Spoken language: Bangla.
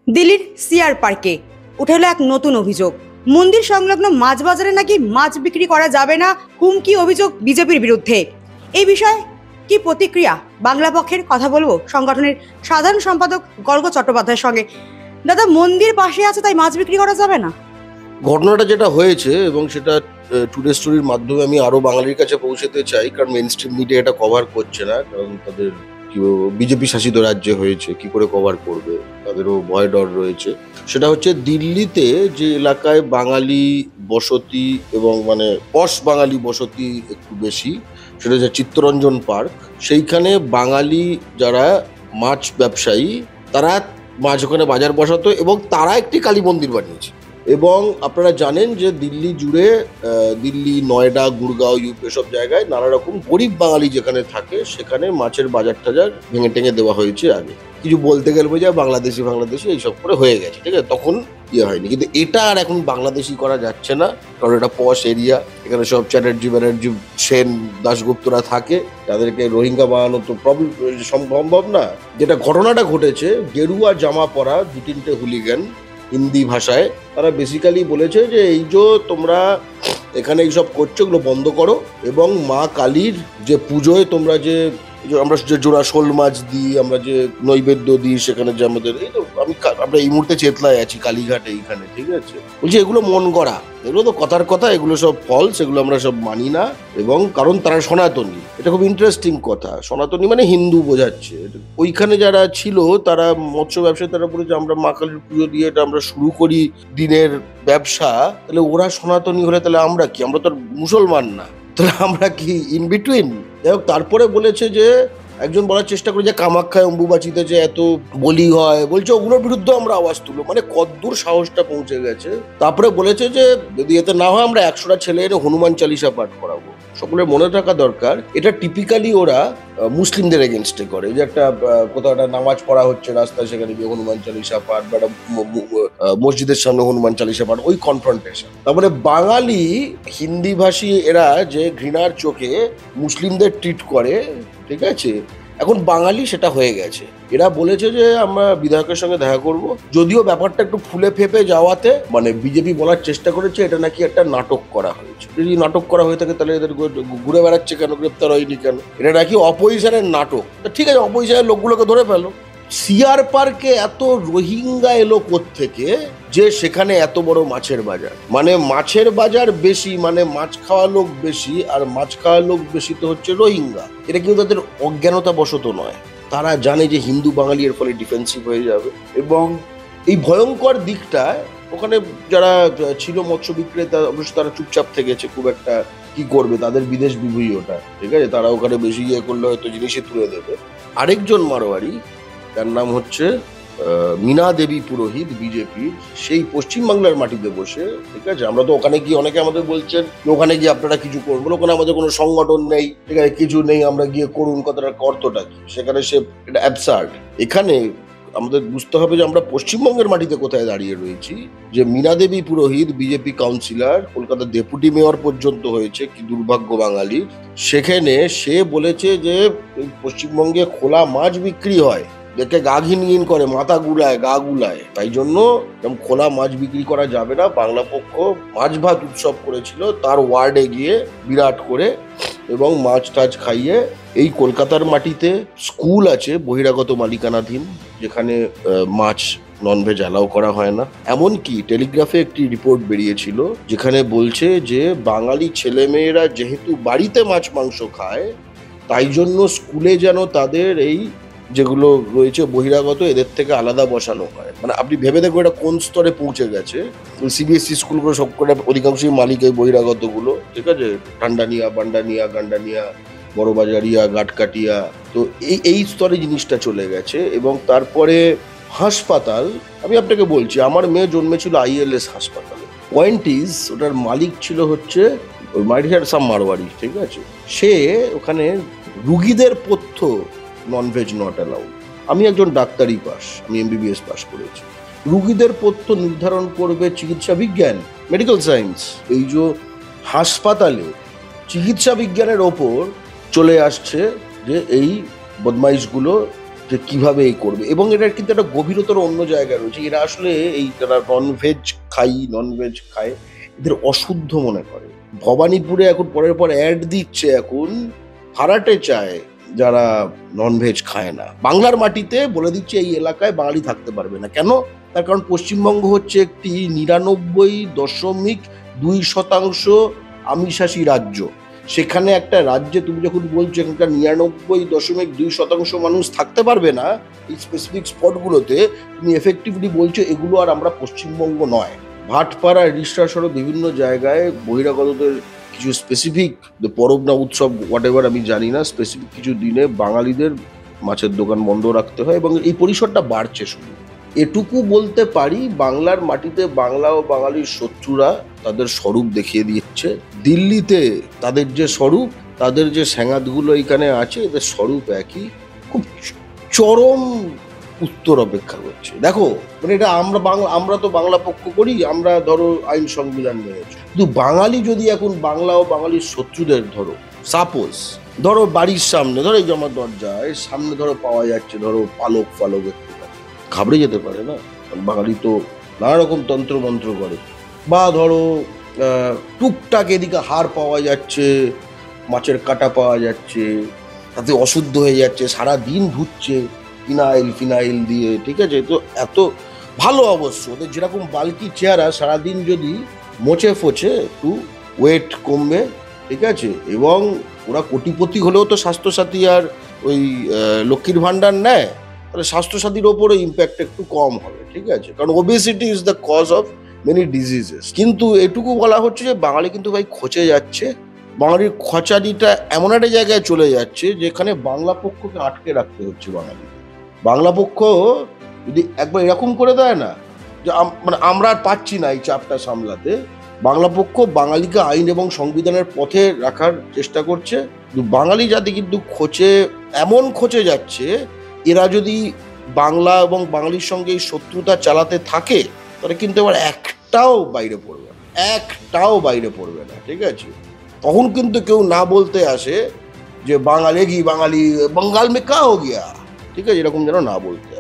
দিল্লির সিআর পার্কে উঠে এলো এক নতুন অভিযোগ। মন্দির সংলগ্ন মাছ বাজারে নাকি মাছ বিক্রি করা যাবে না, হুমকি অভিযোগ বিজেপির বিরুদ্ধে। এই বিষয়ে কি প্রতিক্রিয়া, বাংলা পক্ষের কথা বলবো সংগঠনের সাধারণ সম্পাদক গর্গ চট্টোপাধ্যায়ের সঙ্গে। দাদা, মন্দির পাশে আছে তাই মাছ বিক্রি করা যাবে না? ঘটনাটা যেটা হয়েছে এবং সেটা টুডে স্টোরির মাধ্যমে আমি আরো বাঙালির কাছে পৌঁছাতে চাই, কারণ মেইন স্ট্রিম মিডিয়া এটা কভার করছে না, কারণ তাদের কি বিজেপি শাসিত রাজ্যে হয়েছে, কি করে কভার করবে, তাদেরও ভয় ডর রয়েছে। সেটা হচ্ছে দিল্লিতে যে এলাকায় বাঙালি বসতি এবং মানে পশ বাঙালি বসতি একটু বেশি, সেটা হচ্ছে চিত্তরঞ্জন পার্ক। সেইখানে বাঙালি যারা মাছ ব্যবসায়ী তারা মাছ ওখানে বাজার বসাতো এবং তারা একটি কালী মন্দির বানিয়েছে। এবং আপনারা জানেন যে দিল্লি জুড়ে দিল্লি, নয়ডা, গুড়গাঁও, ইউপি এসব জায়গায় নানা রকম গরিব বাঙালি যেখানে থাকে সেখানে মাছের বাজার টাজার ভেঙে টেঙে দেওয়া হয়েছে। আগে কিছু বলতে গেলে বোঝা বাংলাদেশি এইসব করে হয়ে গেছে, ঠিক আছে, তখন ইয়ে হয়নি। কিন্তু এটা আর এখন বাংলাদেশি করা যাচ্ছে না, কারণ এটা পশ এরিয়া, এখানে সব চ্যাটার্জি ব্যানার্জি, সেন, দাশগুপ্তরা থাকে, তাদেরকে রোহিঙ্গা বানানো তো প্রবলেম সম্ভব না। যেটা ঘটনাটা ঘটেছে, গেরুয়া জামা পরা দু তিনটে হুলিগান হিন্দি ভাষায়, তারা বেসিক্যালি বলেছে যে এই যে তোমরা এখানে এইসব করছো এগুলো বন্ধ করো, এবং মা কালীর যে পুজোয় তোমরা যে আমরা যে জোড়া শোল মাছ দিই, আমরা যে নৈবেদ্য দিই, সেখানে যে আমাদের এই তো আমরা এই মুহূর্তে চেতলায় আছি কালীঘাট এইখানে, ঠিক আছে, বলছি এগুলো মন গড়া, এগুলো তো কথার কথা, এগুলো সব ফলস, এগুলো আমরা সব মানি না। এবং কারণ তারা সনাতনী, এটা খুব ইন্টারেস্টিং কথা, সনাতনী মানে হিন্দু বোঝাচ্ছে। ওইখানে যারা ছিল তারা মৎস্য ব্যবসায়ী, তারা বলেছে আমরা মা কালীর পুজো দিয়ে এটা আমরা শুরু করি দিনের ব্যবসা, তাহলে ওরা সনাতনী হলে তাহলে আমরা কি, আমরা তো মুসলমান না, তাহলে আমরা কি ইন বিটুইন? যাই হোক, তারপরে বলেছে যে একজন বলার চেষ্টা করে যে কামাখ্যায় অম্বুবাচিতে যে এত বলি হয়, বলছে ওগুলোর বিরুদ্ধে আমরা আওয়াজ তুলো, মানে কতদূর সাহসটা পৌঁছে গেছে। তারপরে বলেছে যে যদি এতে না হয় আমরা 100টা ছেলে এনে হনুমান চালিসা পাঠ করাবো। সকলের মনে রাখা দরকার, এটা টিপিক্যালি ওরা মুসলিমদের এগেনস্টে করে, যে একটা কোথাও একটা নামাজ পড়া হচ্ছে রাস্তায়, সেখানে গিয়ে হনুমান চালিসা পাঠ, বা মসজিদের সামনে হনুমান চালিসা পাঠ, ওই কনফ্রন্টেশন। তারপরে বাঙালি হিন্দি ভাষী এরা যে ঘৃণার চোখে মুসলিমদের ট্রিট করে, ঠিক আছে, এখন বাঙালি সেটা হয়ে গেছে। এরা বলেছে যে আমরা বিধায়কের সঙ্গে দেখা করব, যদিও ব্যাপারটা একটু ফুলে ফেপে যাওয়াতে মানে বিজেপি বলার চেষ্টা করেছে এটা নাকি একটা নাটক করা হয়েছে। যদি নাটক করা হয়ে থাকে তাহলে এদের ঘুরে বেড়াচ্ছে কেন, গ্রেপ্তার হয়নি কেন? এটা নাকি অপোজিশনের নাটক। ঠিক আছে, অপোজিশনের লোকগুলোকে ধরে ফেলো। সিআর পার্কে এত রোহিঙ্গা এলো কোত্থেকে যে সেখানে এত বড় মাছের বাজার? মানে মাছের বাজার বেশি মানে মাছ খাওয়া লোক বেশি, আর মাছ খাওয়া লোক বেশি তো হচ্ছে রোহিঙ্গা। এটা কিন্তু তাদের অজ্ঞানতা বশত নয়, তারা জানে যে হিন্দু বাঙালি এর ফলে ডিফেন্সিভ হয়ে যাবে। এবং এই ভয়ঙ্কর দিকটায় ওখানে যারা ছিল মৎস্য বিক্রেতা, অবশ্য তারা চুপচাপ থেকেছে, খুব একটা কি করবে, তাদের বিদেশ বিভূই ওটা, ঠিক আছে, তারা ওখানে বেশি ইয়ে করলে হয়তো জিনিসই তুলে দেবে। আরেকজন মারোয়ারি, তার নাম হচ্ছে মীনা দেবী পুরোহিত, বিজেপির, সেই পশ্চিমবাংলার মাটিতে বসে, ঠিক আছে, আমরা তো ওখানে গিয়ে অনেকে আমাদের বলছেন ওখানে গিয়ে আপনারা কিছু করবেন, ওখানে আমাদের কোনো সংগঠন নেই, ঠিক আছে, কিছু নেই, আমরা গিয়ে করুন, কথাটার অর্থটা কি? সেখানে সে এটা অ্যাবসার্ড। এখানে আমাদের বুঝতে হবে যে আমরা পশ্চিমবঙ্গের মাটিতে কোথায় দাঁড়িয়ে রয়েছি, যে মীনা দেবী পুরোহিত বিজেপি কাউন্সিলর, কলকাতার ডেপুটি মেয়র পর্যন্ত হয়েছে, কি দুর্ভাগ্য বাঙালি। সেখানে সে বলেছে যে পশ্চিমবঙ্গে খোলা মাছ বিক্রি হয়, দেখে গা ঘিন করে, মাথা গুলায়, গা গুলায়, তাই জন্য খোলা মাছ বিক্রি করা যাবে না। বাংলা পক্ষ মাছ ভাত উৎসব করেছিল তার ওয়ার্ডে গিয়ে বিরাট করে, এবং মাছ টাছ খাইয়ে। এই কলকাতার মাটিতে স্কুল আছে বহিরাগত মালিকানাধীন, যেখানে মাছ ননভেজ অ্যালাউ করা হয় না। এমনকি টেলিগ্রাফে একটি রিপোর্ট বেরিয়েছিল যেখানে বলছে যে বাঙালি ছেলেমেয়েরা যেহেতু বাড়িতে মাছ মাংস খায়, তাই জন্য স্কুলে যেন তাদের এই যেগুলো রয়েছে বহিরাগত, এদের থেকে আলাদা বসানো হয়। মানে আপনি ভেবে দেখুন এটা কোন স্তরে পৌঁছে গেছে। সিবিএসই স্কুলগুলো সব করে অধিকাংশই মালিক এই বহিরাগতগুলো, ঠিক আছে, ঠান্ডানিয়া, বান্ডানিয়া, গান্ডানিয়া, বড়বাজারিয়া, গাটকাটিয়া, তো এই স্তরে জিনিসটা চলে গেছে। এবং তারপরে হাসপাতাল, আমি আপনাকে বলছি আমার মেয়ে জন্মেছিল ILS হাসপাতালে। পয়েন্ট ইজ ওটার মালিক ছিল হচ্ছে ওই সাম মারওয়ারি, ঠিক আছে, সে ওখানে রুগীদের পথ্য ননভেজ নট অ্যালাউড। আমি একজন ডাক্তারি পাস, আমি MBBS পাস করেছি। রুগীদের পথ্য নির্ধারণ করবে চিকিৎসা বিজ্ঞান, মেডিকেল সায়েন্স। এই যে হাসপাতালে চিকিৎসা বিজ্ঞানের ওপর চলে আসছে যে এই বদমাইশগুলো যে কিভাবে এই করবে, এবং এটার কিন্তু একটা গভীরতর অন্য জায়গায় রয়েছে। এরা আসলে এই যারা ননভেজ খায় এদের অশুদ্ধ মনে করে। ভবানীপুরে এখন পরের পর অ্যাড দিচ্ছে, এখন ভাড়াটে চায় যারা ননভেজ খায় না। বাংলার মাটিতে বলে দিচ্ছে এই এলাকায় বাঙালি থাকতে পারবে না। কেন? তার কারণ পশ্চিমবঙ্গ হচ্ছে একটি 99.2% আমিষাশী রাজ্য। সেখানে একটা রাজ্যে তুমি যখন বলছো এখানকার 99.2% মানুষ থাকতে পারবে না এই স্পেসিফিক স্পটগুলোতে, তুমি এফেক্টিভলি বলছো এগুলো আর আমরা পশ্চিমবঙ্গ নয়। ভাটপাড়া, রিষ্টা সহ বিভিন্ন জায়গায় বহিরাগতদের কিছু স্পেসিফিক পরব না উৎসব হোয়াটএভার আমি জানি না, স্পেসিফিক কিছু দিনে বাঙালিদের মাছের দোকান বন্ধ রাখতে হয়, এবং এই পরিসরটা বাড়ছে শুধু। এটুকু বলতে পারি, বাংলার মাটিতে বাংলা ও বাঙালির শত্রুরা তাদের স্বরূপ দেখিয়ে দিচ্ছে। দিল্লিতে তাদের যে স্বরূপ, তাদের যে স্যাঙাতগুলো এখানে আছে, এদের স্বরূপ একই। খুব চরম উত্তর অপেক্ষা করছে। দেখো, মানে এটা আমরা তো বাংলা পক্ষ করি, আমরা ধরো আইন সংবিধান মেনেছি, কিন্তু বাঙালি যদি এখন বাংলা ও বাঙালির শত্রুদের সাপোজ ধরো বাড়ির সামনে, ধরো এই যে আমার দরজায় সামনে ধরো পাওয়া যাচ্ছে ধরো পালক একটু, ঘাবড়ে যেতে পারে না? বাঙালি তো নানা রকম তন্ত্রমন্ত্র করে। বা ধরো টুকটাক এদিকে হাড় পাওয়া যাচ্ছে, মাছের কাঁটা পাওয়া যাচ্ছে, তাতে অশুদ্ধ হয়ে যাচ্ছে, সারা দিন ধুচ্ছে ফিনাইল দিয়ে, ঠিক আছে? তো এত ভালো অবশ্য ওদের যেরকম বালকি চেহারা, সারাদিন যদি মোচে ফোচে একটু ওয়েট কমবে, ঠিক আছে? এবং ওরা কোটিপতি হলেও তো স্বাস্থ্যসাথী আর ওই লক্ষ্মীর ভাণ্ডার নেয়, তাহলে স্বাস্থ্যসাথীর ওপরে ইম্প্যাক্ট একটু কম হবে, ঠিক আছে? কারণ obesity is the cause of many diseases. কিন্তু এটুকু বলা হচ্ছে যে বাঙালি কিন্তু ভাই খচে যাচ্ছে। বাঙালির খচারিটা এমন একটা জায়গায় চলে যাচ্ছে যেখানে বাংলা পক্ষকে আটকে রাখতে হচ্ছে। বাংলা পক্ষ যদি একবার এরকম করে দেয় না যে মানে আমরা আর পাচ্ছি না এই চাপটা সামলাতে, বাংলা পক্ষ বাঙালিকে আইন এবং সংবিধানের পথে রাখার চেষ্টা করছে। বাঙালি জাতি কিন্তু এমন খচে যাচ্ছে, এরা যদি বাংলা এবং বাঙালির সঙ্গে এই শত্রুতা চালাতে থাকে তাহলে কিন্তু এবার একটাও বাইরে পড়বে না, ঠিক আছে? তখন কিন্তু কেউ না বলতে আসে যে বাঙালি বাঙ্গাল মে কা হো গিয়া, ঠিক আছে? এরকম যেন না বলতে